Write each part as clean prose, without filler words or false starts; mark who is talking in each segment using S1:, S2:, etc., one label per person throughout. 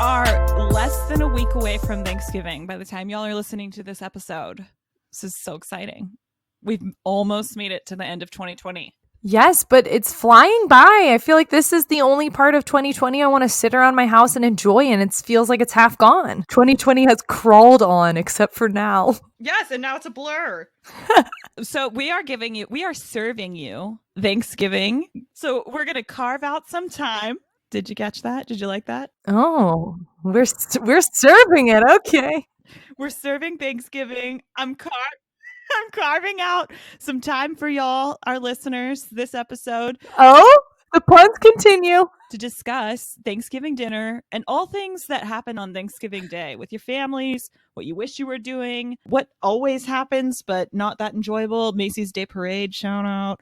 S1: are less than a week away from Thanksgiving by the time y'all are listening to this episode. This is so exciting. We've almost made it to the end of 2020.
S2: Yes, but it's flying by. I feel like this is the only part of 2020 I want to sit around my house and enjoy, and it feels like it's half gone. 2020 has crawled on, except for now.
S1: Yes, and now it's a blur. So we are serving you Thanksgiving. So we're going to carve out some time. Did you catch that? Did you like that?
S2: Oh, we're serving it. Okay.
S1: We're serving Thanksgiving. I'm carving out some time for y'all, our listeners, this episode.
S2: Oh, the puns continue.
S1: To discuss Thanksgiving dinner and all things that happen on Thanksgiving Day with your families, what you wish you were doing, what always happens but not that enjoyable. Macy's Day Parade, shout out.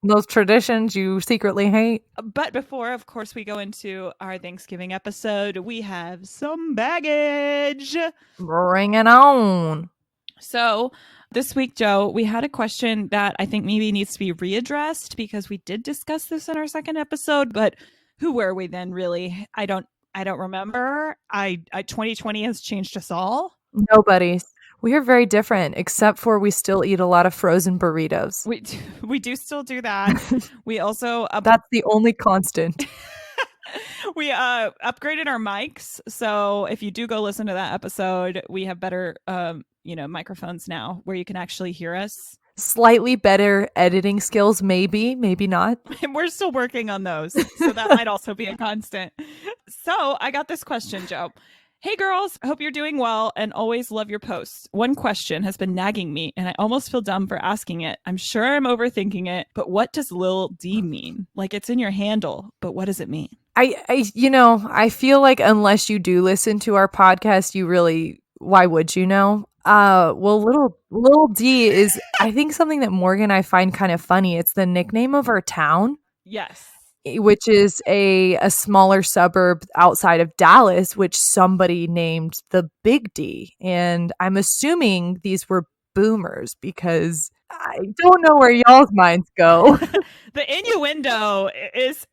S2: Those traditions you secretly hate.
S1: But before, of course, we go into our Thanksgiving episode, we have some baggage.
S2: Bring it on.
S1: So this week, Joe, we had a question that I think maybe needs to be readdressed because we did discuss this in our second episode, but who were we then, really? I don't remember. 2020 has changed us all.
S2: Nobody's. We are very different, except for we still eat a lot of frozen burritos.
S1: We do still do that. We also
S2: that's the only constant.
S1: We upgraded our mics, so if you do go listen to that episode, we have better microphones now where you can actually hear us.
S2: Slightly better editing skills, maybe not.
S1: And we're still working on those, so that might also be a constant. So I got this question, Joe. Hey girls, hope you're doing well and always love your posts. One question has been nagging me and I almost feel dumb for asking it. I'm sure I'm overthinking it, but what does Lil D mean? Like, it's in your handle, but what does it mean?
S2: I feel like unless you do listen to our podcast, why would you know? Well, Lil D is, I think, something that Morgan and I find kind of funny. It's the nickname of our town.
S1: Yes.
S2: Which is a smaller suburb outside of Dallas, which somebody named the Big D. And I'm assuming these were boomers because I don't know where y'all's minds go.
S1: The innuendo is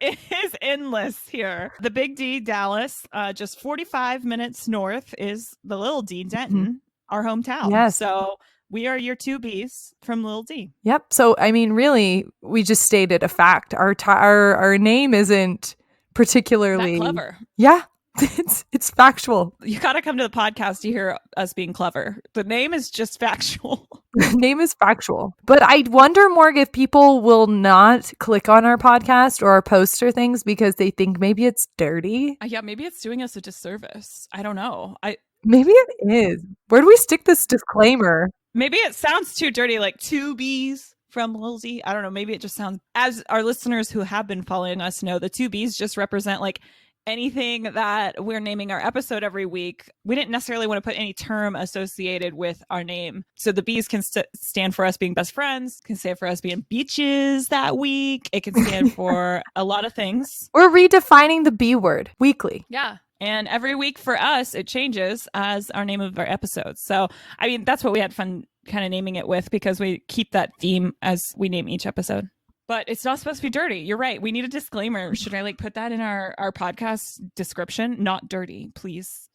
S1: endless here. The Big D, Dallas, just 45 minutes north is the Little D, Denton, our hometown.
S2: Yes.
S1: So we are your two Bs from Lil D.
S2: Yep. So, I mean, really, we just stated a fact. Our name isn't particularly
S1: that clever.
S2: Yeah, it's factual.
S1: You got to come to the podcast to hear us being clever. The name is just factual.
S2: The name is factual. But I wonder, Morg, if people will not click on our podcast or our posts or things because they think maybe it's dirty.
S1: Yeah, maybe it's doing us a disservice. I don't know.
S2: Maybe it is. Where do we stick this disclaimer?
S1: Maybe it sounds too dirty, like two Bs from Lil Z. I don't know. Maybe it just sounds, as our listeners who have been following us know, the two Bs just represent like anything that we're naming our episode every week. We didn't necessarily want to put any term associated with our name. So the Bs can stand for us being best friends, can stand for us being beaches that week. It can stand for a lot of things.
S2: We're redefining the B word weekly.
S1: Yeah. And every week for us, it changes as our name of our episodes. So, I mean, that's what we had fun kind of naming it with because we keep that theme as we name each episode. But it's not supposed to be dirty. You're right. We need a disclaimer. Should I put that in our podcast description? Not dirty, please.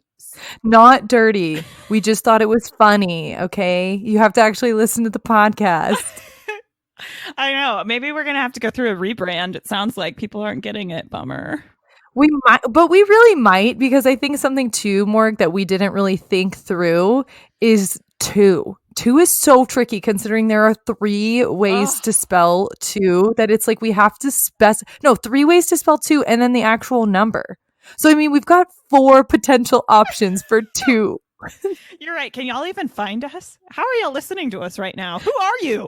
S2: Not dirty. We just thought it was funny, okay? You have to actually listen to the podcast.
S1: I know. Maybe we're going to have to go through a rebrand. It sounds like people aren't getting it. Bummer.
S2: We might, but we really might, because I think something too, Morg, that we didn't really think through is two. Two is so tricky considering there are three ways to spell two, that it's like we have to three ways to spell two and then the actual number. So, I mean, we've got four potential options for two.
S1: You're right. Can y'all even find us? How are y'all listening to us right now? Who are you?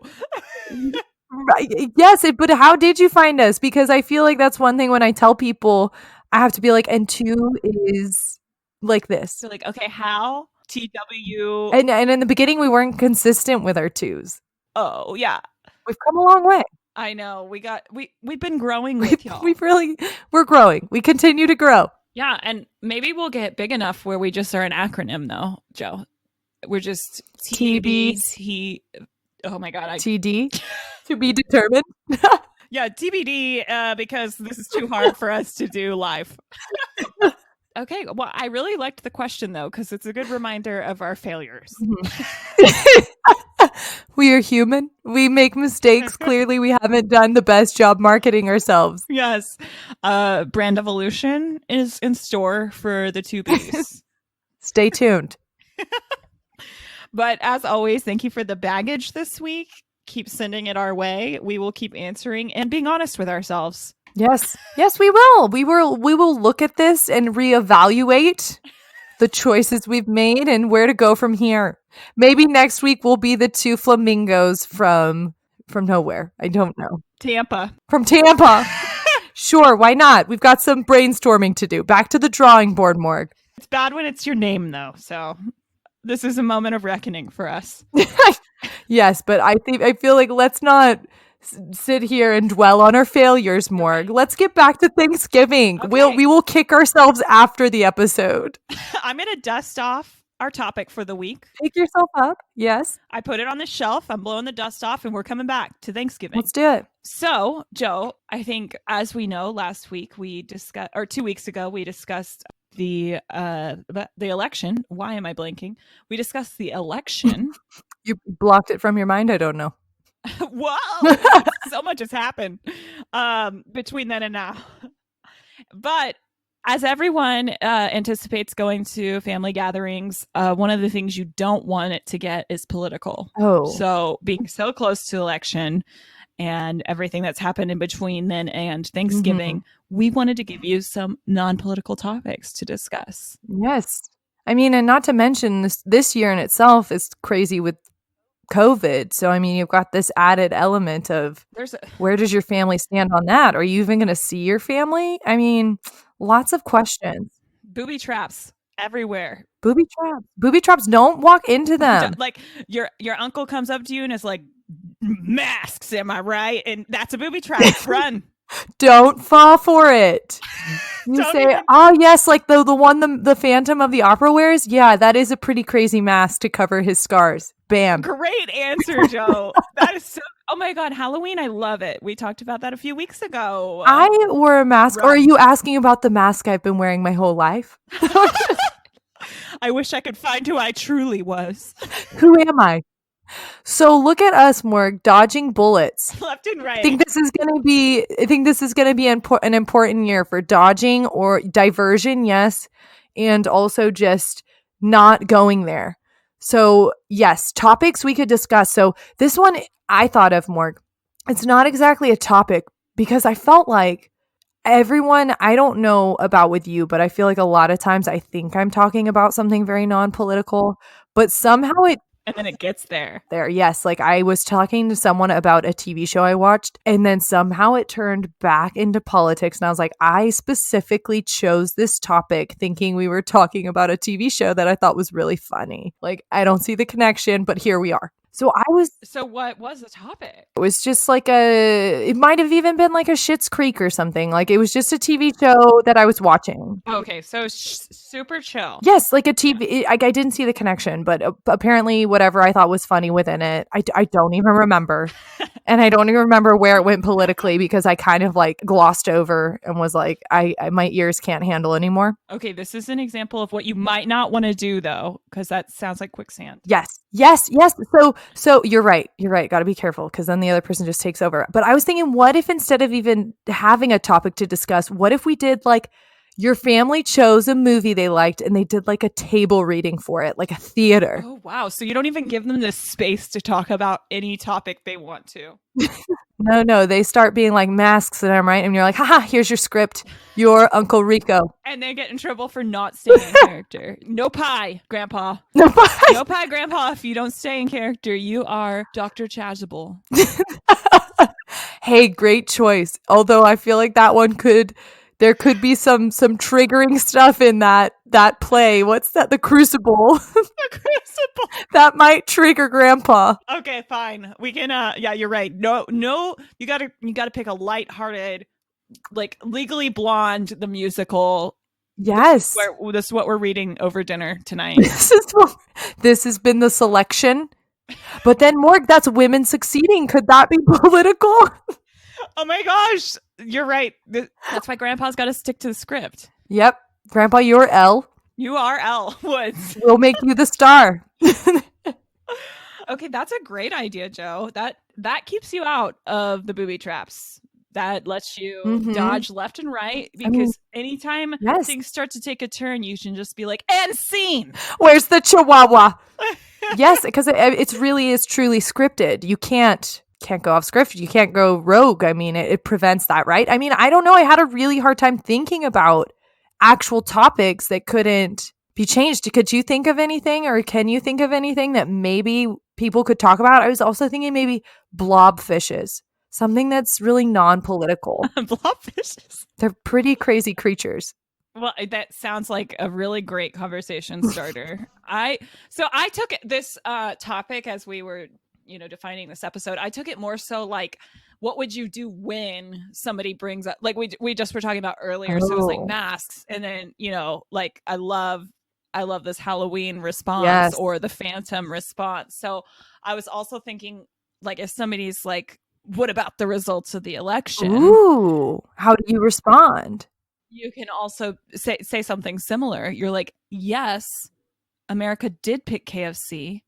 S2: Right. Yes, but how did you find us? Because I feel like that's one thing when I tell people, I have to be like, and two is like this.
S1: So like, okay, how? TW.
S2: And in the beginning, we weren't consistent with our twos.
S1: Oh, yeah.
S2: We've come a long way.
S1: I know. We've been growing with y'all.
S2: We're growing. We continue to grow.
S1: Yeah, and maybe we'll get big enough where we just are an acronym though, Joe. We're just TB. Oh my God.
S2: TD. To be determined.
S1: Yeah, TBD, because this is too hard for us to do live. Okay. Well, I really liked the question though, because it's a good reminder of our failures.
S2: We are human. We make mistakes. Clearly, we haven't done the best job marketing ourselves.
S1: Yes. Brand evolution is in store for the two Bs.
S2: Stay tuned.
S1: But as always, thank you for the baggage this week. Keep sending it our way. We will keep answering and being honest with ourselves.
S2: Yes. Yes, we will. We will look at this and reevaluate the choices we've made and where to go from here. Maybe next week we'll be the two flamingos from nowhere. I don't know.
S1: Tampa.
S2: From Tampa. Sure, why not? We've got some brainstorming to do. Back to the drawing board, Morg.
S1: It's bad when it's your name though. So this is a moment of reckoning for us.
S2: Yes, but I feel like let's not sit here and dwell on our failures, Morg. Let's get back to Thanksgiving.
S1: Okay.
S2: We will kick ourselves after the episode.
S1: I'm going to dust off our topic for the week.
S2: Pick yourself up. Yes.
S1: I put it on the shelf. I'm blowing the dust off and we're coming back to Thanksgiving.
S2: Let's do it.
S1: So, Joe, I think as we know, last week we discussed, or 2 weeks ago, we discussed the election. Why am I blanking? We discussed the election.
S2: You blocked it from your mind? I don't know.
S1: Whoa, so much has happened between then and now. But as everyone anticipates going to family gatherings, one of the things you don't want it to get is political.
S2: Oh.
S1: So being so close to election and everything that's happened in between then and Thanksgiving, we wanted to give you some non-political topics to discuss.
S2: Yes. I mean, and not to mention this year in itself is crazy with COVID. So, I mean, you've got this added element of where does your family stand on that? Are you even going to see your family? I mean, lots of questions.
S1: Booby traps everywhere.
S2: Booby traps. Booby traps. Don't walk into them.
S1: Like your uncle comes up to you and is like, masks, am I right? And that's a booby trap. Run.
S2: Don't fall for it. You say, oh yes, like the one the Phantom of the Opera wears. Yeah, that is a pretty crazy mask to cover his scars. Bam.
S1: Great answer, Joe. That is so. Oh my God, Halloween! I love it. We talked about that a few weeks ago.
S2: I wore a mask. Or are you asking about the mask I've been wearing my whole life?
S1: I wish I could find who I truly was.
S2: Who am I? So look at us, Morg, dodging bullets.
S1: Left and right.
S2: I think this is going to be an important year for dodging or diversion, yes, and also just not going there. So, yes, topics we could discuss. So this one I thought of, Morg. It's not exactly a topic because I felt like everyone, I don't know about with you, but I feel like a lot of times I think I'm talking about something very non-political, but somehow
S1: and then it gets there.
S2: Yes. Like I was talking to someone about a TV show I watched, and then somehow it turned back into politics. And I was like, I specifically chose this topic thinking we were talking about a TV show that I thought was really funny. Like, I don't see the connection, but here we are. So
S1: what was the topic?
S2: It was just like it might have even been like a Schitt's Creek or something. Like it was just a TV show that I was watching.
S1: Okay, so super chill.
S2: Yes, like a TV. I didn't see the connection, but apparently whatever I thought was funny within it, I don't even remember. And I don't even remember where it went politically because I kind of like glossed over and was like, my ears can't handle anymore.
S1: Okay, this is an example of what you might not want to do though, because that sounds like quicksand.
S2: Yes. So you're right. Got to be careful because then the other person just takes over. But I was thinking, what if instead of even having a topic to discuss, what if we did like your family chose a movie they liked and they did like a table reading for it, like a theater.
S1: Oh, wow. So you don't even give them the space to talk about any topic they want to.
S2: No, they start being like masks and I'm right. And you're like, haha, here's your script. You're Uncle Rico.
S1: And they get in trouble for not staying in character. No pie, Grandpa.
S2: No pie.
S1: No pie, Grandpa. If you don't stay in character, you are Dr. Chasuble.
S2: Hey, great choice. Although I feel like that one there could be some triggering stuff in that play. What's that? The Crucible.
S1: The Crucible.
S2: That might trigger Grandpa.
S1: Okay, fine. We can yeah, you're right. No, you gotta pick a lighthearted, like Legally Blonde, the musical.
S2: Yes.
S1: This is what we're reading over dinner tonight.
S2: This has been the selection. But then Morg, that's women succeeding. Could that be political?
S1: Oh my gosh. You're right. That's why Grandpa's got to stick to the script.
S2: Yep. Grandpa, you're L.
S1: You are L Woods.
S2: We'll make you the star.
S1: Okay, that's a great idea, Joe. That keeps you out of the booby traps. That lets you
S2: Mhm.
S1: dodge left and right
S2: I mean,
S1: because anytime
S2: yes.
S1: things start to take a turn, you can just be like, and scene.
S2: Where's the chihuahua? Yes, because it's really is truly scripted. You can't go off script. You can't go rogue. I mean, it prevents that, right? I mean, I don't know. I had a really hard time thinking about actual topics that couldn't be changed. Could you think of anything, or can you think of anything that maybe people could talk about? I was also thinking maybe blobfishes, something that's really non-political.
S1: Blobfishes.
S2: They're pretty crazy creatures.
S1: Well, that sounds like a really great conversation starter. I took this topic as we were, defining this episode. I took it more so like, what would you do when somebody brings up, like we just were talking about earlier. So it was like
S2: Oh.
S1: masks, and then like I love this Halloween response
S2: Yes.
S1: or the Phantom response. So I was also thinking, like, if somebody's like, "What about the results of the election?"
S2: Ooh, how do you respond?
S1: You can also say something similar. You're like, yes, America did pick KFC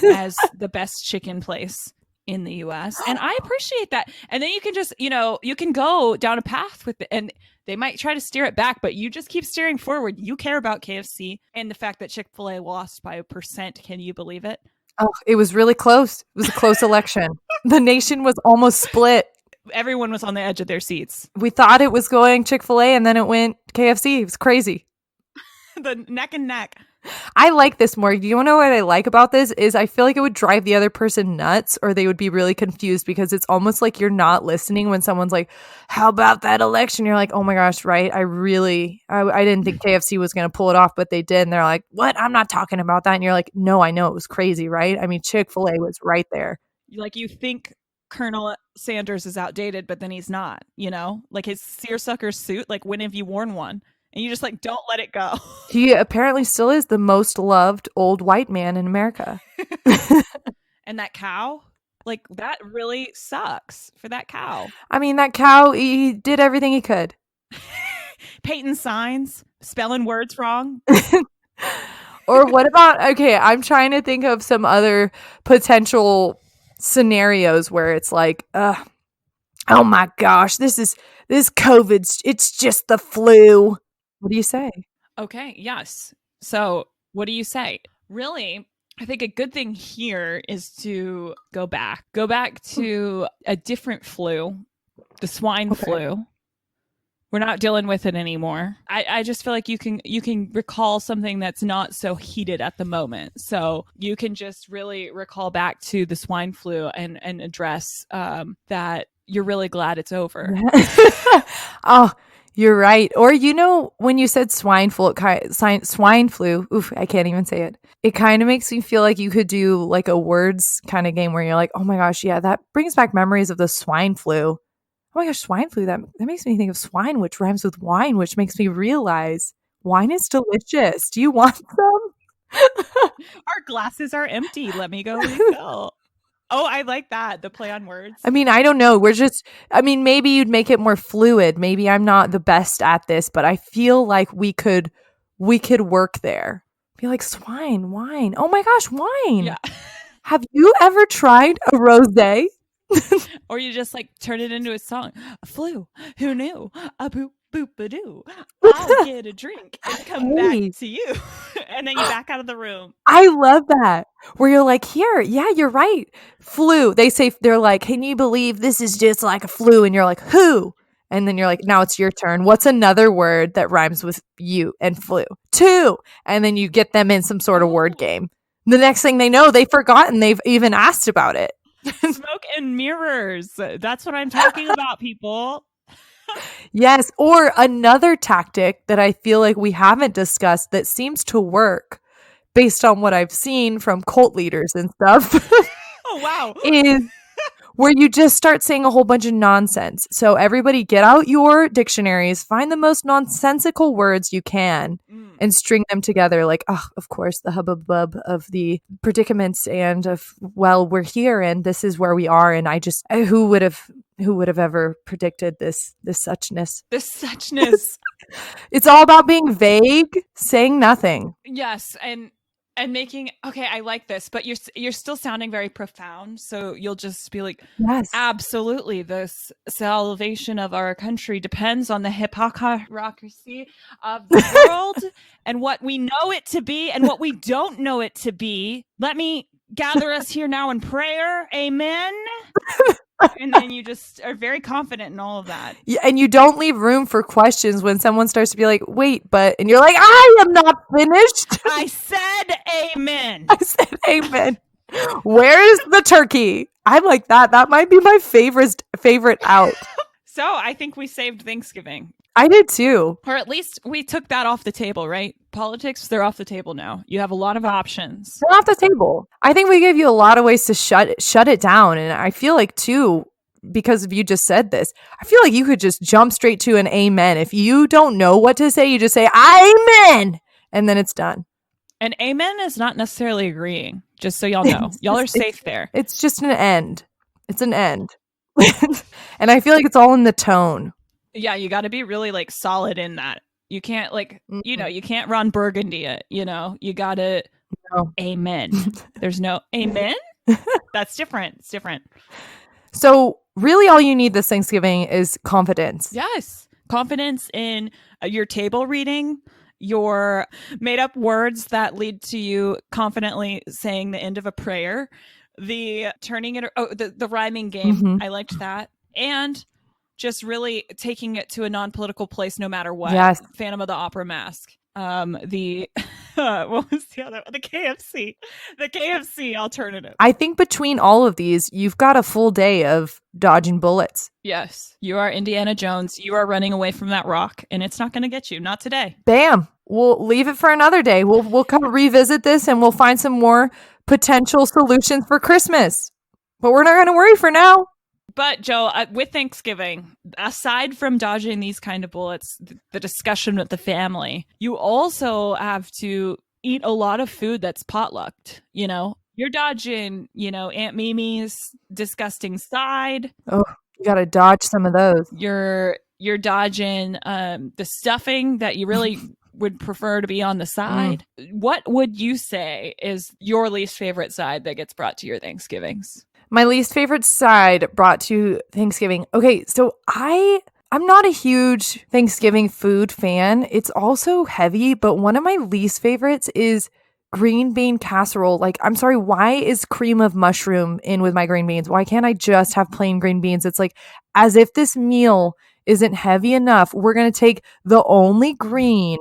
S1: as the best chicken place in the US. And I appreciate that. And then you can just, you can go down a path with it, and they might try to steer it back, but you just keep steering forward. You care about KFC and the fact that Chick-fil-A lost by 1%. Can you believe it?
S2: Oh, it was really close. It was a close election. The nation was almost split.
S1: Everyone was on the edge of their seats.
S2: We thought it was going Chick-fil-A, and then it went KFC. It was crazy.
S1: The neck and neck.
S2: I like this more. Do you know what I like about this? Is I feel like it would drive the other person nuts, or they would be really confused, because it's almost like you're not listening when someone's like, how about that election? You're like, oh my gosh, right? I didn't think KFC was going to pull it off, but they did. And they're like, what? I'm not talking about that. And you're like, no, I know it was crazy, right? I mean, Chick-fil-A was right there.
S1: Like, you think Colonel Sanders is outdated, but then he's not, like his seersucker suit. Like, when have you worn one? And you just like, don't let it go.
S2: He apparently still is the most loved old white man in America.
S1: And that cow, like, that really sucks for that cow.
S2: I mean, that cow, he did everything he could.
S1: Painting signs, spelling words wrong.
S2: Or what about, okay, I'm trying to think of some other potential scenarios where it's like, oh my gosh, this COVID's, it's just the flu. What do you say?
S1: Okay, yes. So what do you say? Really, I think a good thing here is to go back to a different flu, the swine flu. We're not dealing with it anymore. I just feel like you can recall something that's not so heated at the moment. So you can just really recall back to the swine flu and address that you're really glad it's over.
S2: Oh, you're right. Or, when you said swine flu, oof, I can't even say it. It kind of makes me feel like you could do like a words kind of game where you're like, oh my gosh, yeah, that brings back memories of the swine flu. Oh my gosh, swine flu, that makes me think of swine, which rhymes with wine, which makes me realize wine is delicious. Do you want some?
S1: Our glasses are empty. Let me go refill. Oh, I like that. The play on words.
S2: I mean, I don't know. Maybe you'd make it more fluid. Maybe I'm not the best at this, but I feel like we could work there. Be like, swine, wine. Oh my gosh, wine.
S1: Yeah.
S2: Have you ever tried a rosé?
S1: Or you just like turn it into a song. A flu. Who knew? A boop boop a doo. I'll get a drink and come back to you. And then you back out of the room.
S2: I love that. Where you're like, here, yeah, you're right. Flu. They're like, can you believe this is just like a flu? And you're like, who? And then you're like, now it's your turn. What's another word that rhymes with you and flu? Two. And then you get them in some sort of word game. The next thing they know, they've forgotten they've even asked about it.
S1: Smoke and mirrors. That's what I'm talking about, people.
S2: Yes. Or another tactic that I feel like we haven't discussed that seems to work based on what I've seen from cult leaders and stuff.
S1: Oh, wow.
S2: Is where you just start saying a whole bunch of nonsense. So everybody get out your dictionaries, find the most nonsensical words you can, and string them together. Like, oh, of course, the hubbub of the predicaments and of, well, we're here and this is where we are. And who would have Who would have ever predicted this suchness?
S1: This suchness.
S2: It's all about being vague, saying nothing.
S1: Yes, and making okay, I like this, but you're still sounding very profound. So you'll just be like,
S2: Yes.
S1: absolutely, the salvation of our country depends on the hypocrisy of the world and what we know it to be and what we don't know it to be. Let me gather us here now in prayer. Amen. And then you just are very confident in all of that.
S2: Yeah, and you don't leave room for questions when someone starts to be like, wait, but, and you're like, I am not finished.
S1: I said amen.
S2: I said amen. Where is the turkey? I'm like that. That might be my favorite out.
S1: So I think we saved Thanksgiving.
S2: I did too.
S1: Or at least we took that off the table, right? Politics, they're off the table now. You have a lot of options.
S2: They're off the table. I think we gave you a lot of ways to shut it down. And I feel like too, because of you just said this, I feel like you could just jump straight to an amen. If you don't know what to say, you just say amen. And then it's done.
S1: And amen is not necessarily agreeing, just so y'all know. Y'all are safe there.
S2: It's just an end. It's an end. And I feel like it's all in the tone.
S1: Yeah, you got to be really like solid in that. You can't like, you can't Ron Burgundy it, you got to amen. There's no amen. That's different. It's different.
S2: So really all you need this Thanksgiving is confidence.
S1: Yes. Confidence in your table reading, your made up words that lead to you confidently saying the end of a prayer, the turning it, the rhyming game.
S2: Mm-hmm.
S1: I liked that. And just really taking it to a non-political place no matter what.
S2: Yes.
S1: Phantom of the Opera mask. The what was the other one? The KFC alternative.
S2: I think between all of these, you've got a full day of dodging bullets.
S1: Yes. You are Indiana Jones. You are running away from that rock, and it's not going to get you. Not today.
S2: Bam. We'll leave it for another day. We'll come revisit this and we'll find some more potential solutions for Christmas. But we're not going to worry for now.
S1: But Joe, with Thanksgiving, aside from dodging these kind of bullets, the discussion with the family, you also have to eat a lot of food that's potlucked. You're dodging, Aunt Mimi's disgusting side.
S2: Oh, you got to dodge some of those.
S1: You're dodging the stuffing that you really would prefer to be on the side. What would you say is your least favorite side that gets brought to your Thanksgivings?
S2: My least favorite side brought to Thanksgiving. Okay, so I'm not a huge Thanksgiving food fan. It's also heavy, but one of my least favorites is green bean casserole. Like, I'm sorry, why is cream of mushroom in with my green beans? Why can't I just have plain green beans? It's like as if this meal isn't heavy enough. We're going to take the only green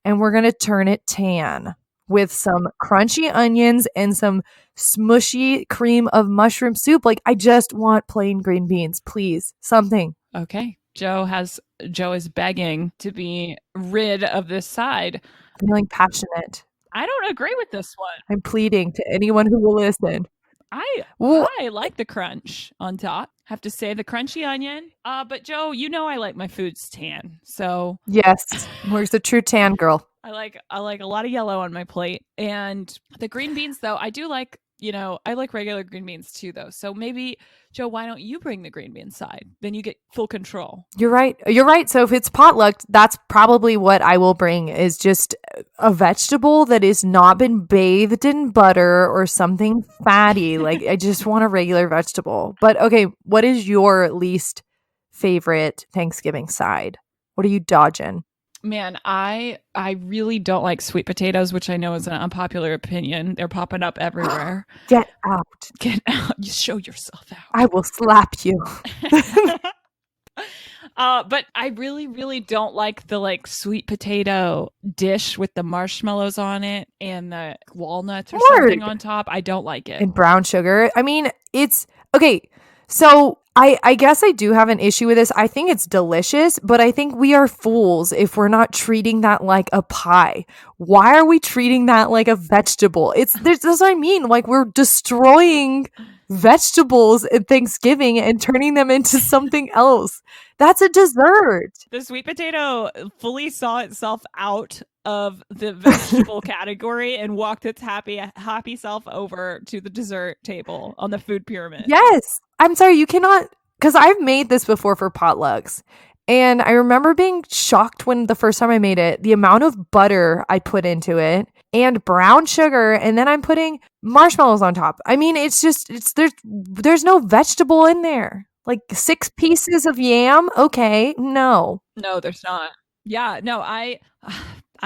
S2: and we're going to turn it tan with some crunchy onions and some smushy cream of mushroom soup. Like, I just want plain green beans, please. Something.
S1: Okay. Joe is begging to be rid of this side.
S2: Feeling passionate.
S1: I don't agree with this one.
S2: I'm pleading to anyone who will listen.
S1: I like the crunch on top. Have to say the crunchy onion. But Joe, I like my foods tan. So
S2: yes, where's the true tan girl?
S1: I like a lot of yellow on my plate. And the green beans, though, I do like, I like regular green beans too, though. So maybe, Joe, why don't you bring the green bean side? Then you get full control.
S2: You're right. So if it's potluck, that's probably what I will bring is just a vegetable that has not been bathed in butter or something fatty. Like, I just want a regular vegetable. But okay, what is your least favorite Thanksgiving side? What are you dodging?
S1: Man, I really don't like sweet potatoes, which I know is an unpopular opinion. They're popping up everywhere.
S2: Get out.
S1: Get out. You show yourself out.
S2: I will slap you.
S1: But I really, really don't like the sweet potato dish with the marshmallows on it and the walnuts or something on top. I don't like it.
S2: And brown sugar. I mean, it's okay. So I guess I do have an issue with this. I think it's delicious, but I think we are fools if we're not treating that like a pie. Why are we treating that like a vegetable? That's what I mean. Like, we're destroying vegetables at Thanksgiving and turning them into something else. That's a dessert.
S1: The sweet potato fully saw itself out of the vegetable category and walked its happy self over to the dessert table on the food pyramid.
S2: Yes. I'm sorry, you cannot because I've made this before for potlucks. And I remember being shocked when the first time I made it, the amount of butter I put into it and brown sugar, and then I'm putting marshmallows on top. I mean, there's no vegetable in there. Like 6 pieces of yam? Okay, no.
S1: No, there's not. Yeah, no, I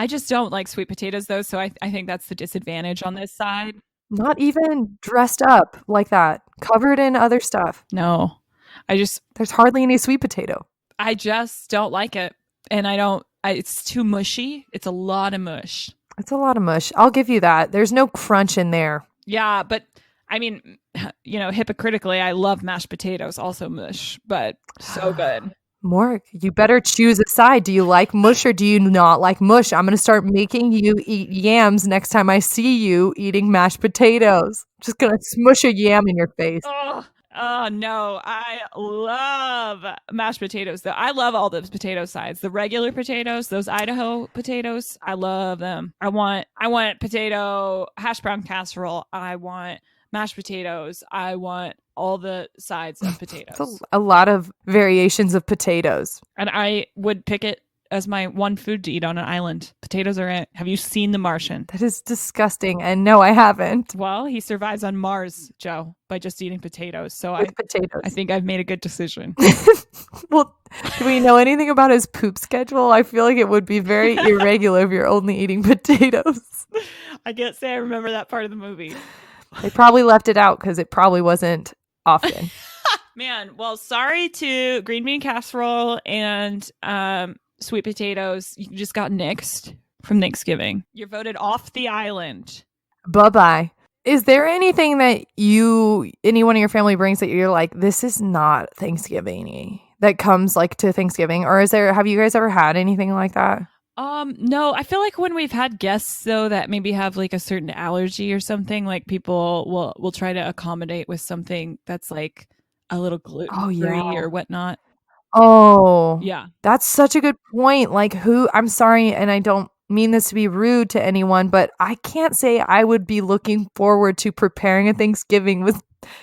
S1: just don't like sweet potatoes though, so I think that's the disadvantage on this side.
S2: Not even dressed up like that, covered in other stuff.
S1: No.
S2: There's hardly any sweet potato.
S1: I just don't like it. And it's too mushy. It's a lot of mush.
S2: It's a lot of mush. I'll give you that. There's no crunch in there.
S1: Yeah, but I mean, hypocritically, I love mashed potatoes, also mush, but so good.
S2: Morg, you better choose a side. Do you like mush or do you not like mush? I'm going to start making you eat yams next time I see you eating mashed potatoes. Just going to smush a yam in your face.
S1: Oh no, I love mashed potatoes though. I love all those potato sides. The regular potatoes, those Idaho potatoes, I love them. I want potato hash brown casserole. I want mashed potatoes. I want all the sides of potatoes.
S2: A lot of variations of potatoes.
S1: And I would pick it as my one food to eat on an island. Potatoes are it. Have you seen The Martian?
S2: That is disgusting. And no, I haven't.
S1: Well, he survives on Mars, Joe, by just eating potatoes. So
S2: potatoes.
S1: I think I've made a good decision.
S2: Well, do we know anything about his poop schedule? I feel like it would be very irregular if you're only eating potatoes.
S1: I can't say I remember that part of the movie.
S2: They probably left it out because it probably wasn't often.
S1: Man, well, sorry to green bean casserole and sweet potatoes. You just got nixed from Thanksgiving. You're voted off the island.
S2: Bye-bye. Is there anything that anyone in your family brings that you're like, this is not Thanksgiving-y, that comes like to Thanksgiving? Or have you guys ever had anything like that?
S1: No, I feel like when we've had guests though that maybe have like a certain allergy or something, like people will try to accommodate with something that's like a little gluten-free or whatnot.
S2: Oh,
S1: yeah.
S2: That's such a good point. Like I'm sorry, and I don't mean this to be rude to anyone, but I can't say I would be looking forward to preparing a Thanksgiving with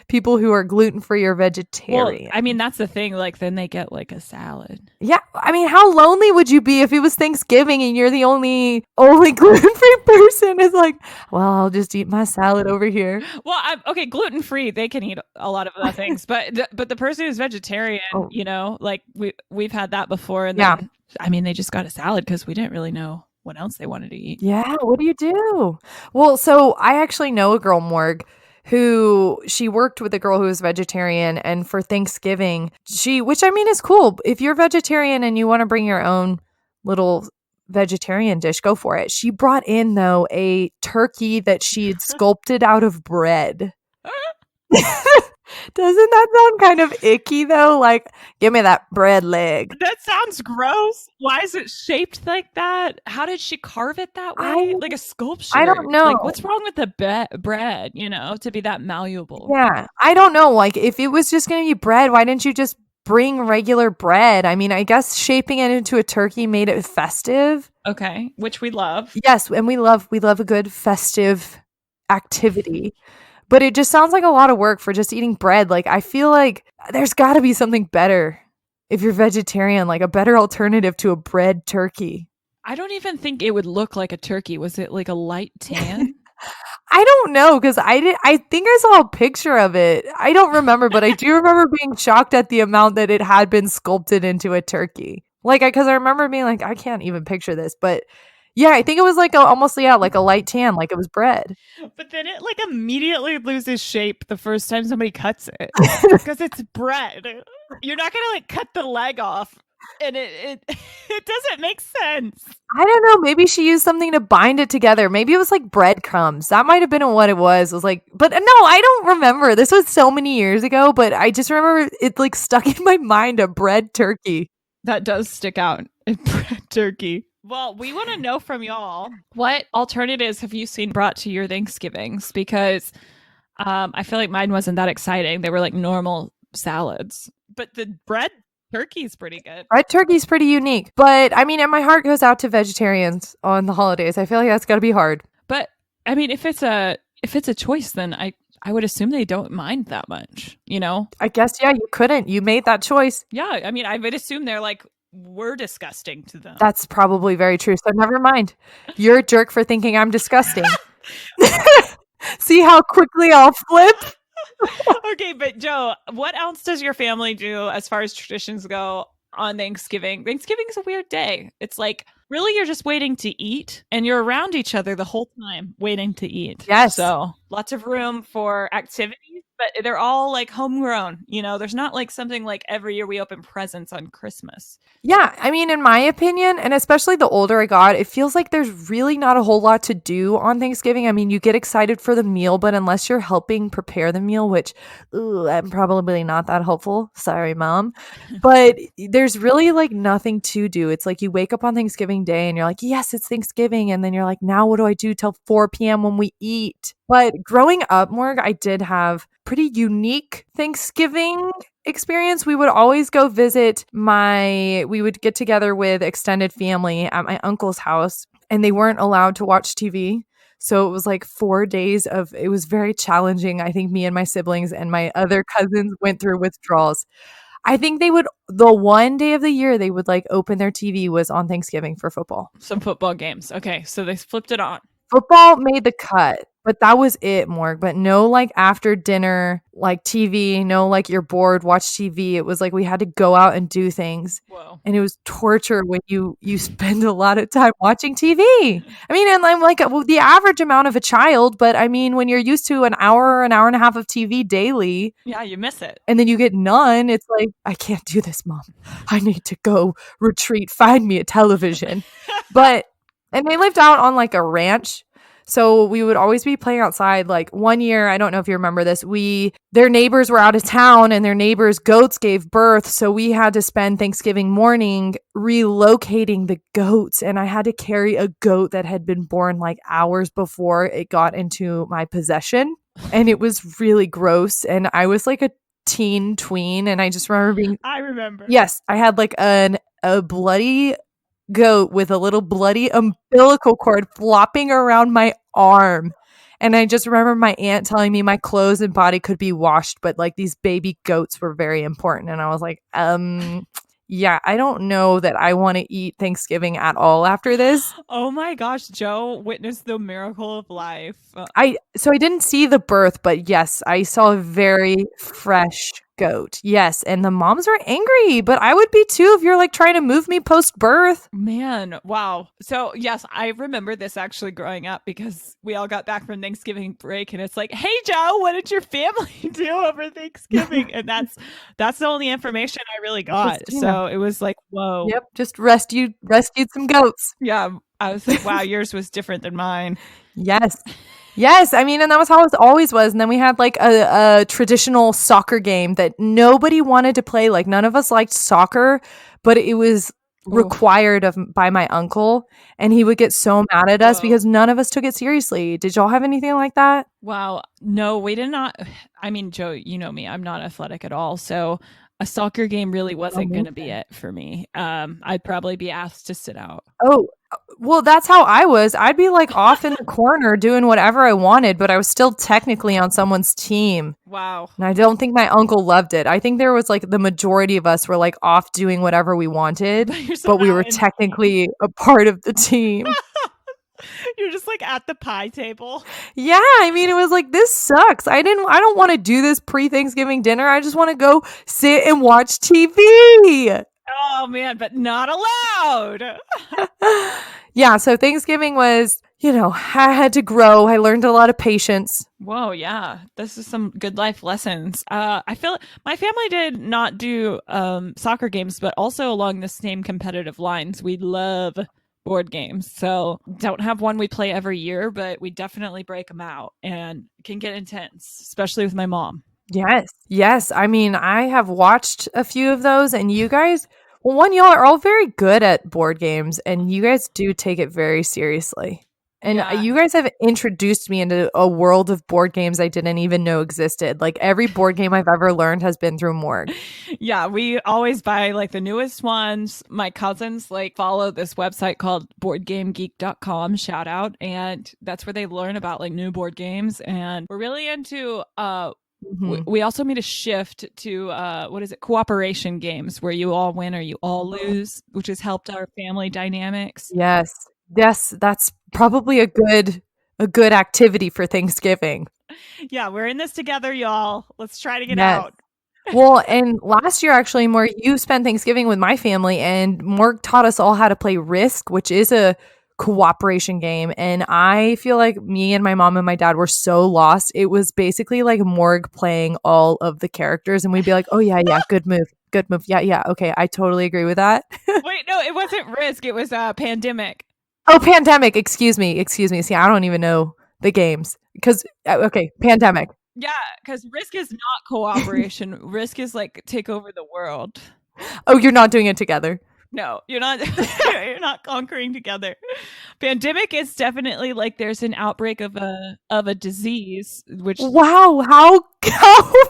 S2: people who are gluten-free or vegetarian.
S1: Well, I mean, that's the thing. Like, then they get like a salad.
S2: Yeah. I mean, how lonely would you be if it was Thanksgiving and you're the only gluten-free person? It's like, well, I'll just eat my salad over here.
S1: Well, okay, gluten-free, they can eat a lot of other things, but the person who's vegetarian, like we've had that before. And then, I mean, they just got a salad because we didn't really know what else they wanted to eat.
S2: Yeah. What do you do? Well, so I actually know a girl, Morg, who she worked with a girl who was vegetarian, and for Thanksgiving, which I mean is cool. If you're vegetarian and you want to bring your own little vegetarian dish, go for it. She brought in though a turkey that she had sculpted out of bread. Doesn't that sound kind of icky though? Like, give me that bread leg.
S1: That sounds gross. Why is it shaped like that? How did she carve it that way? Like a sculpture?
S2: I don't know.
S1: Like, what's wrong with the bread, to be that malleable?
S2: Yeah. I don't know. Like, if it was just going to be bread, why didn't you just bring regular bread? I mean, I guess shaping it into a turkey made it festive.
S1: Okay. Which we love.
S2: Yes. And we love a good festive activity. But it just sounds like a lot of work for just eating bread. Like, I feel like there's got to be something better if you're vegetarian, like a better alternative to a bread turkey.
S1: I don't even think it would look like a turkey. Was it like a light tan?
S2: I don't know, because I think I saw a picture of it. I don't remember, but I do remember being shocked at the amount that it had been sculpted into a turkey. Like, because I remember being like, I can't even picture this, but yeah, I think it was like almost like a light tan, like it was bread.
S1: But then it like immediately loses shape the first time somebody cuts it because it's bread. You're not gonna like cut the leg off, and it doesn't make sense.
S2: I don't know. Maybe she used something to bind it together. Maybe it was like breadcrumbs. That might have been what it was. It was like, but no, I don't remember. This was so many years ago, but I just remember it like stuck in my mind, a bread turkey.
S1: That does stick out, a bread turkey. Well, we want to know from y'all, what alternatives have you seen brought to your Thanksgivings? Because I feel like mine wasn't that exciting. They were like normal salads. But the bread turkey is pretty good.
S2: Bread turkey is pretty unique. But I mean, and my heart goes out to vegetarians on the holidays. I feel like that's got to be hard.
S1: But I mean, if it's a choice, then I I would assume they don't mind that much, you know?
S2: I guess, yeah, you couldn't. You made that choice.
S1: Yeah, I mean, I would assume they're like, we're disgusting to them.
S2: That's probably very true. So never mind. You're a jerk for thinking I'm disgusting. See how quickly I'll flip?
S1: Okay, but Joe, what else does your family do as far as traditions go on Thanksgiving? Thanksgiving's a weird day. It's like, really, you're just waiting to eat and you're around each other the whole time waiting to eat.
S2: Yes.
S1: So lots of room for activities, but they're all like homegrown. You know, there's not like something like every year we open presents on Christmas.
S2: Yeah, I mean, in my opinion, and especially the older I got, it feels like there's really not a whole lot to do on Thanksgiving. I mean, you get excited for the meal, but unless you're helping prepare the meal, which I'm probably not that helpful. Sorry, mom. But there's really like nothing to do. It's like you wake up on Thanksgiving Day and you're like, yes, it's Thanksgiving. And then you're like, now what do I do till 4 p.m. when we eat? But growing up, Morg, I did have pretty unique Thanksgiving experience. We would always go visit we would get together with extended family at my uncle's house, and they weren't allowed to watch TV. So it was like 4 days it was very challenging. I think me and my siblings and my other cousins went through withdrawals. I think the one day of the year they would like open their TV was on Thanksgiving for football.
S1: Some football games. Okay, so they flipped it on.
S2: Football made the cut, but that was it, Morg. But no, like after dinner, like TV, no, like you're bored, watch TV. It was like we had to go out and do things.
S1: Whoa.
S2: And it was torture when you spend a lot of time watching TV. I mean, and I'm like the average amount of a child, but I mean, when you're used to an hour and a half of TV daily.
S1: Yeah, you miss it.
S2: And then you get none. It's like, I can't do this, Mom. I need to go retreat. Find me a television. And they lived out on like a ranch. So we would always be playing outside. Like one year, I don't know if you remember this, their neighbors were out of town and their neighbors' goats gave birth. So we had to spend Thanksgiving morning relocating the goats. And I had to carry a goat that had been born like hours before it got into my possession. And it was really gross. And I was like a tween. And I just remember
S1: I remember.
S2: Yes, I had like a bloody goat with a little bloody umbilical cord flopping around my arm. And I just remember my aunt telling me my clothes and body could be washed, but like these baby goats were very important. And I was like, yeah, I don't know that I want to eat Thanksgiving at all after this.
S1: Oh my gosh, Joe witnessed the miracle of life.
S2: So I didn't see the birth, but yes, I saw a very fresh goat. Yes, and the moms were angry, but I would be too if you're like trying to move me post birth.
S1: Man, wow. So yes, I remember this actually growing up because we all got back from Thanksgiving break and it's like, hey Joe, what did your family do over Thanksgiving? And that's the only information I really got. So it was like, whoa.
S2: Yep, just rescued some goats.
S1: Yeah, I was like, wow, yours was different than mine.
S2: Yes, I mean, and that was how it always was. And then we had like a traditional soccer game that nobody wanted to play. Like none of us liked soccer, but it was required by my uncle, and he would get so mad at us because none of us took it seriously. Did y'all have anything like that?
S1: Wow, no, we did not. I mean, Joe, you know me, I'm not athletic at all, so a soccer game really wasn't going to be it for me. I'd probably be asked to sit out.
S2: Oh, well, that's how I was. I'd be like off in the corner doing whatever I wanted, but I was still technically on someone's team.
S1: Wow.
S2: And I don't think my uncle loved it. I think there was like the majority of us were like off doing whatever we wanted, but we were technically a part of the team.
S1: You're just like at the pie table.
S2: Yeah, I mean, it was like, this sucks. I don't want to do this pre-Thanksgiving dinner. I just want to go sit and watch TV.
S1: Oh man, but not allowed.
S2: Yeah, so Thanksgiving was, I had to grow. I learned a lot of patience.
S1: Whoa, yeah. This is some good life lessons. I feel my family did not do soccer games, but also along the same competitive lines. We love board games. So don't have one we play every year, but we definitely break them out and it can get intense, especially with my mom.
S2: Yes. I mean, I have watched a few of those, and you guys, well, y'all are all very good at board games, and you guys do take it very seriously. And
S1: Yeah.
S2: you guys have introduced me into a world of board games I didn't even know existed. Like every board game I've ever learned has been through Morg.
S1: Yeah, we always buy like the newest ones. My cousins like follow this website called boardgamegeek.com, shout out, and that's where they learn about like new board games. And we're really into we also made a shift to what is it, cooperation games, where you all win or you all lose, which has helped our family dynamics.
S2: Yes. Yes, that's probably a good activity for Thanksgiving.
S1: Yeah, we're in this together, y'all. Let's try to get
S2: Yes.
S1: out.
S2: Well, and last year actually, Morg, you spent Thanksgiving with my family, and Morg taught us all how to play Risk, which is a cooperation game. And I feel like me and my mom and my dad were so lost. It was basically like Morg playing all of the characters, and we'd be like, "Oh yeah, yeah, good move, good move, yeah, yeah, okay, I totally agree with that."
S1: Wait, no, it wasn't Risk. It was Pandemic.
S2: Oh, Pandemic. Excuse me. See, I don't even know the games because okay, Pandemic.
S1: Yeah, because Risk is not cooperation. Risk is like take over the world.
S2: Oh, you're not doing it together.
S1: No, you're not. You're not conquering together. Pandemic is definitely like there's an outbreak of a disease, which
S2: Wow, how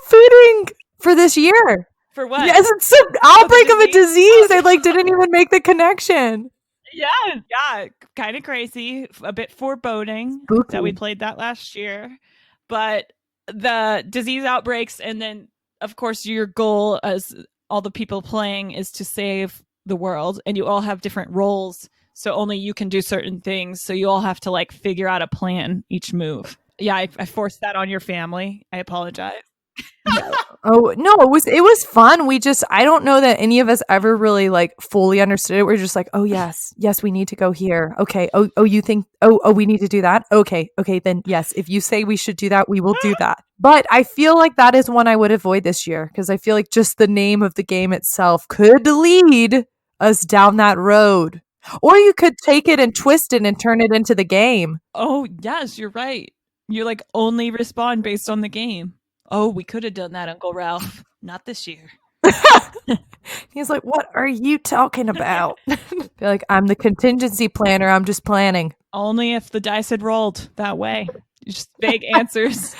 S2: fitting for this year.
S1: for what?
S2: Yes, it's an outbreak of a
S1: disease?
S2: disease. I like didn't even make the connection.
S1: Yeah, kind of crazy, a bit foreboding
S2: Spooky.
S1: that we played that last year, but the disease outbreaks, and then of course your goal as all the people playing is to save the world, and you all have different roles, so only you can do certain things, so you all have to like figure out a plan each move. Yeah, I forced that on your family. I apologize.
S2: Oh no, it was fun. I don't know that any of us ever really like fully understood it. We're just like, oh yes, we need to go here. Okay. Oh you think we need to do that? Okay, then yes, if you say we should do that, we will do that. But I feel like that is one I would avoid this year because I feel like just the name of the game itself could lead us down that road. Or you could take it and twist it and turn it into the game.
S1: Oh yes, you're right. You like only respond based on the game. Oh, we could have done that, Uncle Ralph. Not this year.
S2: He's like, what are you talking about? They're like, I'm the contingency planner. I'm just planning.
S1: Only if the dice had rolled that way. Just vague answers.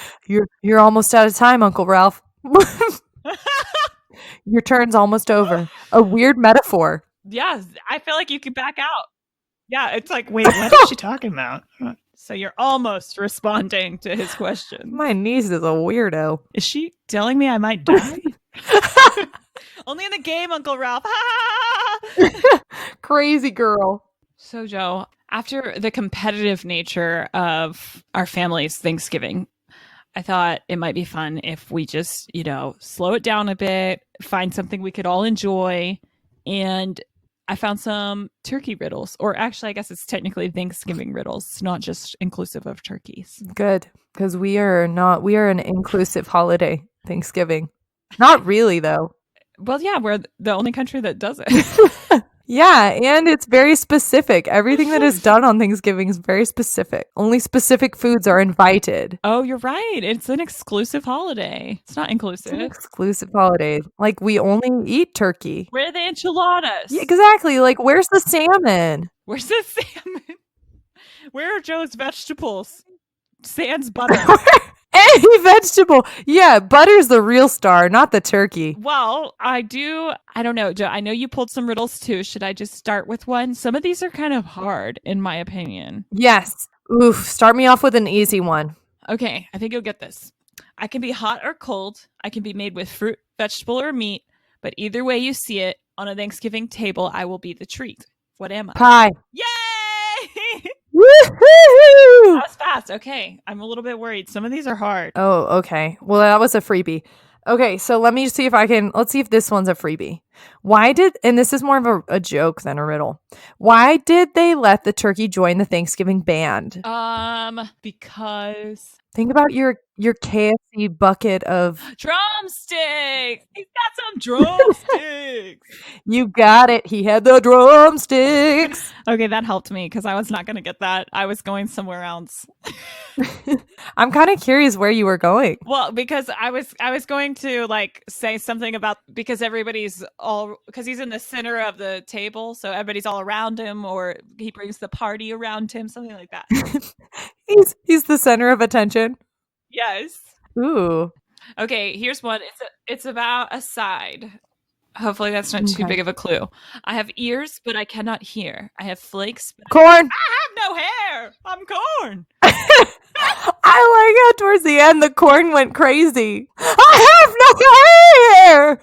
S2: You're almost out of time, Uncle Ralph. Your turn's almost over. A weird metaphor.
S1: Yeah, I feel like you could back out. Yeah, it's like, wait, what is she talking about? So you're almost responding to his question.
S2: My niece is a weirdo.
S1: Is she telling me I might die? Only in the game, Uncle Ralph.
S2: Crazy girl.
S1: So, Joe, after the competitive nature of our family's Thanksgiving, I thought it might be fun if we just, slow it down a bit, find something we could all enjoy. And I found some turkey riddles, or actually, I guess it's technically Thanksgiving riddles, not just inclusive of turkeys.
S2: Good, because we are an inclusive holiday, Thanksgiving. Not really, though.
S1: Well, yeah, we're the only country that does it.
S2: Yeah, and it's very specific. Everything that is done on Thanksgiving is very specific. Only specific foods are invited.
S1: Oh, you're right. It's an exclusive holiday. It's not inclusive.
S2: It's an exclusive holiday. Like, we only eat turkey.
S1: Where are the enchiladas?
S2: Yeah, exactly. Like, where's the salmon?
S1: Where's the salmon? Where are Joe's vegetables? Sans butter.
S2: Any vegetable. Yeah, butter's the real star, not the turkey.
S1: Well, I don't know, Joe. I know you pulled some riddles too. Should I just start with one? Some of these are kind of hard, in my opinion.
S2: Yes. Oof. Start me off with an easy one.
S1: Okay, I think you'll get this. I can be hot or cold. I can be made with fruit, vegetable, or meat. But either way you see it, on a Thanksgiving table, I will be the treat. What am I?
S2: Pie.
S1: Yay!
S2: Woohoo!
S1: That was fast. Okay, I'm a little bit worried. Some of these are hard.
S2: Oh, okay. Well, that was a freebie. Okay, so let's see if this one's a freebie. And this is more of a joke than a riddle. Why did they let the turkey join the Thanksgiving band?
S1: Because
S2: think about your KFC bucket of
S1: drumsticks. He's got some drumsticks.
S2: You got it. He had the drumsticks.
S1: Okay, that helped me because I was not going to get that. I was going somewhere else.
S2: I'm kind of curious where you were going.
S1: Well, because I was going to like say something about because everybody's all because he's in the center of the table, so everybody's all around him, or he brings the party around him, something like that.
S2: He's the center of attention.
S1: Yes.
S2: Ooh.
S1: Okay, here's one. It's about a side. Hopefully that's not too big of a clue. I have ears, but I cannot hear. I have flakes, but
S2: Corn.
S1: I have no hair. I'm corn.
S2: I like how towards the end the corn went crazy. I have no hair.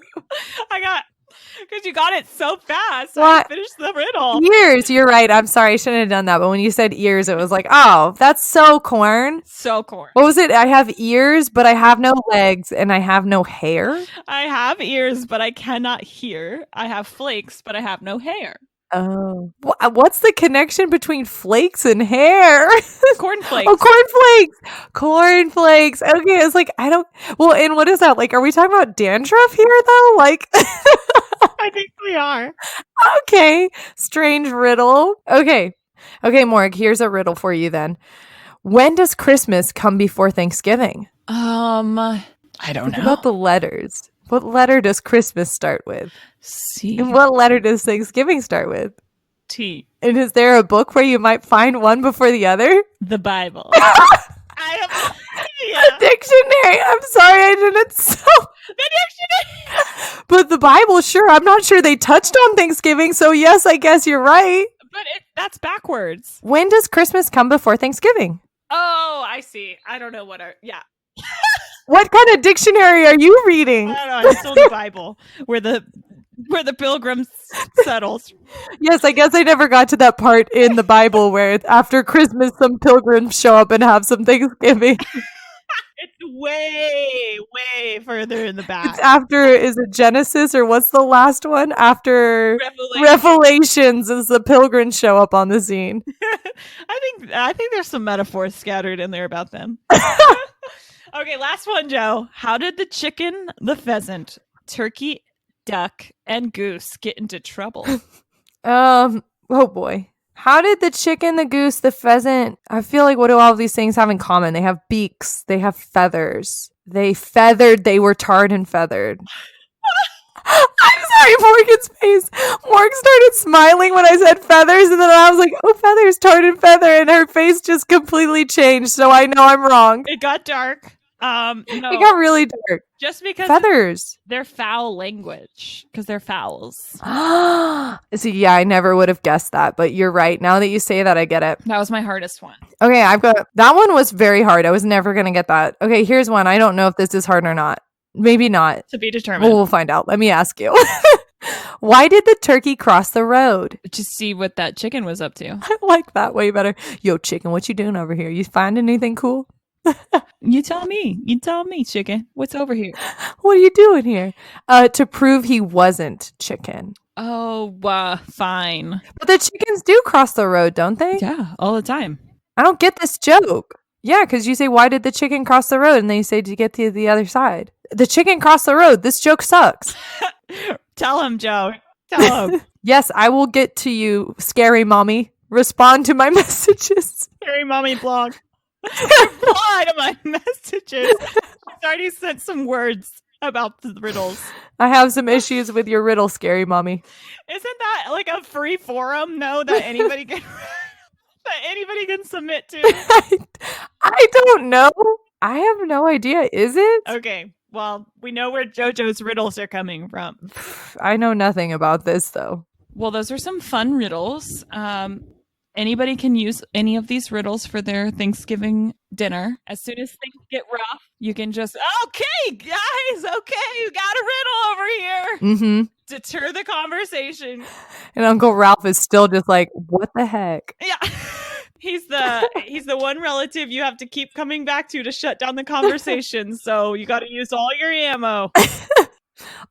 S1: Because you got it so fast.
S2: What?
S1: I finished the riddle.
S2: Ears. You're right. I'm sorry. I shouldn't have done that. But when you said ears, it was like, oh, that's so corn.
S1: So corn.
S2: What was it? I have ears, but I have no legs and I have no hair.
S1: I have ears, but I cannot hear. I have flakes, but I have no hair.
S2: Oh, what's the connection between flakes and hair?
S1: Cornflakes.
S2: Oh, cornflakes. Okay, it's like I don't. Well, and what is that? Like, are we talking about dandruff here though? Like,
S1: I think we are.
S2: Okay, strange riddle. Okay, Morg. Here's a riddle for you then. When does Christmas come before Thanksgiving?
S1: I don't know.
S2: About the letters. What letter does Christmas start with?
S1: C.
S2: And what letter does Thanksgiving start with?
S1: T.
S2: And is there a book where you might find one before the other?
S1: The Bible. I have no idea.
S2: A dictionary. I'm sorry I didn't.
S1: The dictionary.
S2: But the Bible, sure. I'm not sure they touched on Thanksgiving. So yes, I guess you're right.
S1: But that's backwards.
S2: When does Christmas come before Thanksgiving?
S1: Oh, I see. I don't know what yeah.
S2: What kind of dictionary are you reading?
S1: I don't know. I'm still in the Bible where the pilgrims settles.
S2: Yes, I guess I never got to that part in the Bible where after Christmas some pilgrims show up and have some Thanksgiving.
S1: It's way, way further in the back.
S2: It's after, is it Genesis or what's the last one? After Revelations is the pilgrims show up on the scene.
S1: I think there's some metaphors scattered in there about them. Okay, last one, Joe. How did the chicken, the pheasant, turkey, duck, and goose get into trouble?
S2: Oh boy. How did the chicken, the goose, the pheasant, I feel like what do all of these things have in common? They have beaks, they have feathers. They were tarred and feathered. I'm sorry, Morgan's face. Morgan started smiling when I said feathers, and then I was like, oh, feathers, tarred and feather, and her face just completely changed, so I know I'm wrong.
S1: It got dark. No,
S2: it got really dark.
S1: Just because
S2: feathers.
S1: They're foul language, because they're fowls.
S2: See, yeah, I never would have guessed that, but you're right. Now that you say that, I get it.
S1: That was my hardest one.
S2: Okay, that one was very hard. I was never going to get that. Okay, here's one. I don't know if this is hard or not. Maybe not.
S1: To be determined.
S2: Well, we'll find out. Let me ask you. Why did the turkey cross the road?
S1: To see what that chicken was up to.
S2: I like that way better. Yo, chicken, what you doing over here? You find anything cool?
S1: You tell me, chicken. What's over here?
S2: What are you doing here? To prove he wasn't chicken.
S1: Oh, fine.
S2: But the chickens do cross the road, don't they?
S1: Yeah, all the time.
S2: I don't get this joke. Yeah, because you say, why did the chicken cross the road? And then you say, to get to the other side. The chicken crossed the road. This joke sucks.
S1: Tell him, Joe. Tell him.
S2: Yes, I will get to you, scary mommy. Respond to my messages.
S1: Scary mommy blog. Reply to my messages. She's already sent some words about the riddles.
S2: I have some issues with your riddle, scary mommy.
S1: Isn't that like a free forum? No, that anybody can submit to.
S2: I don't know. I have no idea. Is it?
S1: Okay. Well, we know where JoJo's riddles are coming from.
S2: I know nothing about this though.
S1: Well, those are some fun riddles. Anybody can use any of these riddles for their Thanksgiving dinner. As soon as things get rough, you can just, okay, guys, okay, you got a riddle over here.
S2: Mm-hmm.
S1: Deter the conversation.
S2: And Uncle Ralph is still just like, what the heck?
S1: Yeah. He's the one relative you have to keep coming back to shut down the conversation. So you got to use all your ammo.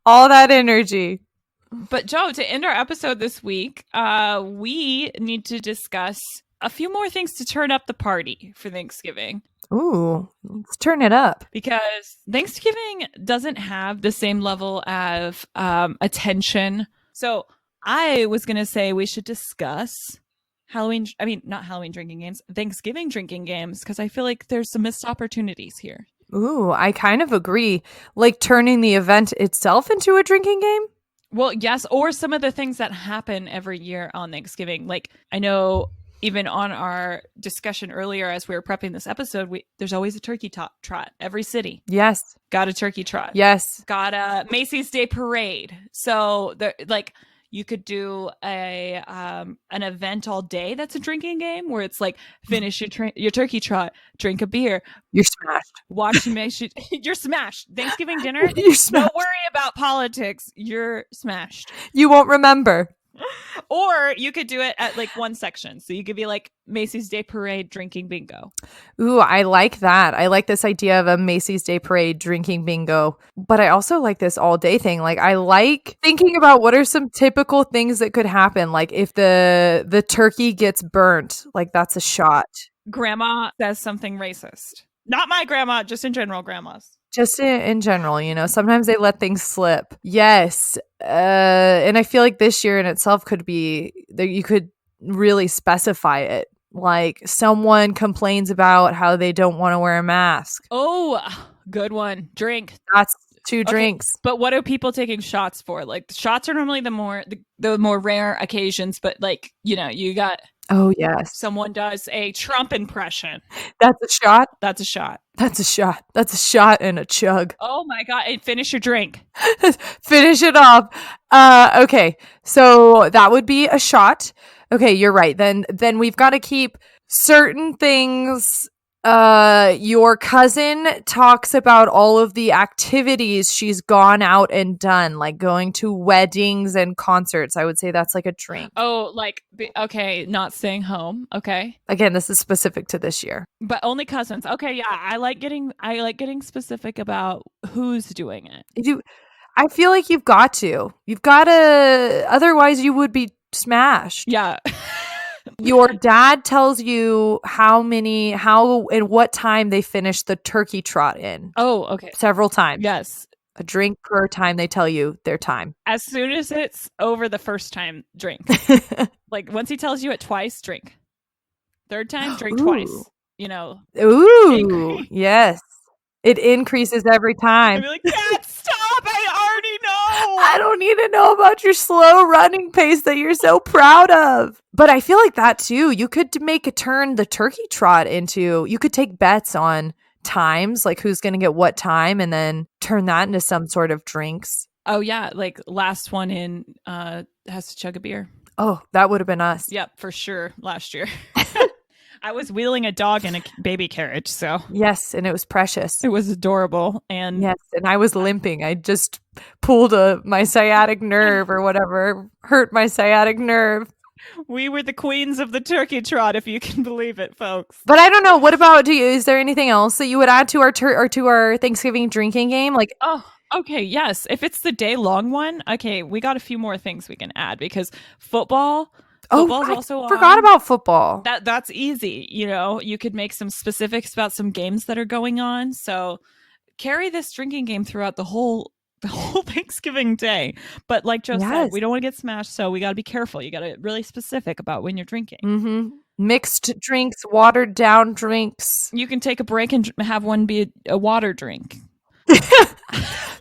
S2: All that energy.
S1: But Joe, to end our episode this week, we need to discuss a few more things to turn up the party for Thanksgiving.
S2: Ooh, let's turn it up. Because
S1: Thanksgiving doesn't have the same level of attention. So I was going to say we should discuss not Halloween drinking games, Thanksgiving drinking games, because I feel like there's some missed opportunities here.
S2: Ooh, I kind of agree. Like turning the event itself into a drinking game?
S1: Well, yes, or some of the things that happen every year on Thanksgiving. Like, I know even on our discussion earlier as we were prepping this episode, there's always a turkey trot. Every city
S2: Yes.
S1: got a turkey trot.
S2: Yes.
S1: Got a Macy's Day Parade. So, like, you could do an event all day that's a drinking game where it's like, finish your turkey trot, drink a beer.
S2: You're smashed.
S1: Watch Macy's. You're smashed. Thanksgiving dinner,
S2: You're smashed.
S1: Don't worry about politics. You're smashed.
S2: You won't remember.
S1: Or you could do it at like one section. So you could be like Macy's Day Parade drinking bingo.
S2: Ooh, I like that. I like this idea of a Macy's Day Parade drinking bingo. But I also like this all day thing. Like, I like thinking about what are some typical things that could happen. Like, if the turkey gets burnt, like, that's a shot.
S1: Grandma says something racist. Not my grandma, just in general grandmas.
S2: Just in general, sometimes they let things slip. Yes. And I feel like this year in itself could be that you could really specify it. Like, someone complains about how they don't want to wear a mask.
S1: Oh, good one. Drink.
S2: That's 2 drinks.
S1: But what are people taking shots for? Like, shots are normally the more rare occasions, but like, you got.
S2: Oh, yes.
S1: Someone does a Trump impression.
S2: That's a shot?
S1: That's a shot.
S2: That's a shot. That's a shot and a chug.
S1: Oh my God. And finish your drink.
S2: Finish it off. Okay. So that would be a shot. Okay, you're right. Then we've got to keep certain things. Your cousin talks about all of the activities she's gone out and done, like going to weddings and concerts. I would say that's like a drink.
S1: Oh, like, okay, not staying home. Okay.
S2: Again, this is specific to this year.
S1: But only cousins. Okay, yeah. I like getting specific about who's doing it.
S2: I feel like you've got to. You've got to, otherwise you would be smashed.
S1: Yeah.
S2: Your dad tells you how and what time they finish the turkey trot in.
S1: Oh, okay.
S2: Several times.
S1: Yes.
S2: A drink per time they tell you their time.
S1: As soon as it's over the first time, drink. Like, once he tells you it twice, drink. Third time, drink twice.
S2: Ooh, yes. It increases every time.
S1: I'd be like, Dad, stop! I already know!
S2: I don't need to know about your slow running pace that you're so proud of. But I feel like that too. You could turn the turkey trot into, you could take bets on times, like who's going to get what time, and then turn that into some sort of drinks.
S1: Oh, yeah. Like, last one in has to chug a beer.
S2: Oh, that would have been us.
S1: Yep, for sure. Last year. I was wheeling a dog in a baby carriage, so.
S2: Yes, and it was precious.
S1: It was adorable. And
S2: yes, and I was limping. I just pulled my sciatic nerve or whatever, hurt my sciatic nerve.
S1: We were the queens of the turkey trot, if you can believe it, folks.
S2: But I don't know. What about you? Is there anything else that you would add to our Thanksgiving drinking game? Like,
S1: oh, okay, yes. If it's the day long one, okay, we got a few more things we can add because football's also on.
S2: Forgot about football.
S1: That's easy. You could make some specifics about some games that are going on. So carry this drinking game throughout the whole Thanksgiving day. But like Joe said, we don't want to get smashed, so we got to be careful. You got to be really specific about when you're drinking.
S2: Mm-hmm. Mixed drinks, watered down drinks.
S1: You can take a break and have one be a water drink.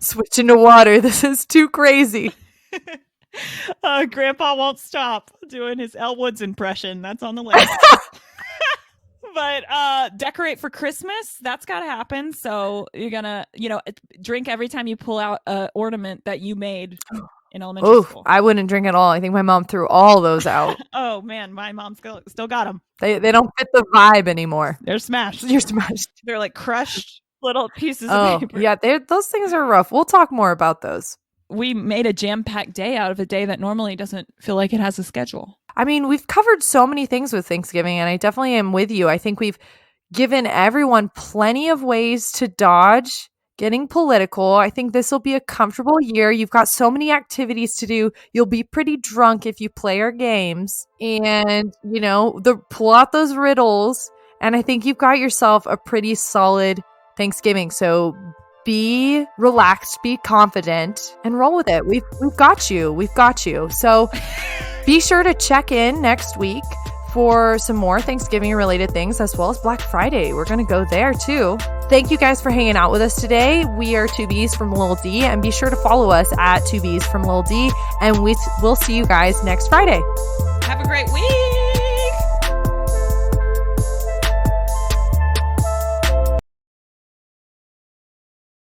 S2: Switching to water. This is too crazy.
S1: Grandpa won't stop doing his Elle Woods impression. That's on the list. But decorate for Christmas, that's got to happen. So you're going to, drink every time you pull out an ornament that you made in elementary school.
S2: I wouldn't drink at all. I think my mom threw all those out.
S1: Oh, man, my mom's still got them.
S2: They don't fit the vibe anymore.
S1: They're smashed.
S2: You're smashed.
S1: They're like crushed little pieces of paper.
S2: Yeah, those things are rough. We'll talk more about those.
S1: We made a jam-packed day out of a day that normally doesn't feel like it has a schedule.
S2: I mean, we've covered so many things with Thanksgiving, and I definitely am with you. I think we've given everyone plenty of ways to dodge getting political. I think this will be a comfortable year. You've got so many activities to do. You'll be pretty drunk if you play our games. And, pull out those riddles. And I think you've got yourself a pretty solid Thanksgiving. So be relaxed, be confident, and roll with it. We've got you. We've got you. So be sure to check in next week for some more Thanksgiving related things, as well as Black Friday. We're going to go there too. Thank you guys for hanging out with us today. We are 2Bs from Lil D, and be sure to follow us at 2Bs from Lil D, and we'll see you guys next Friday.
S1: Have a great week.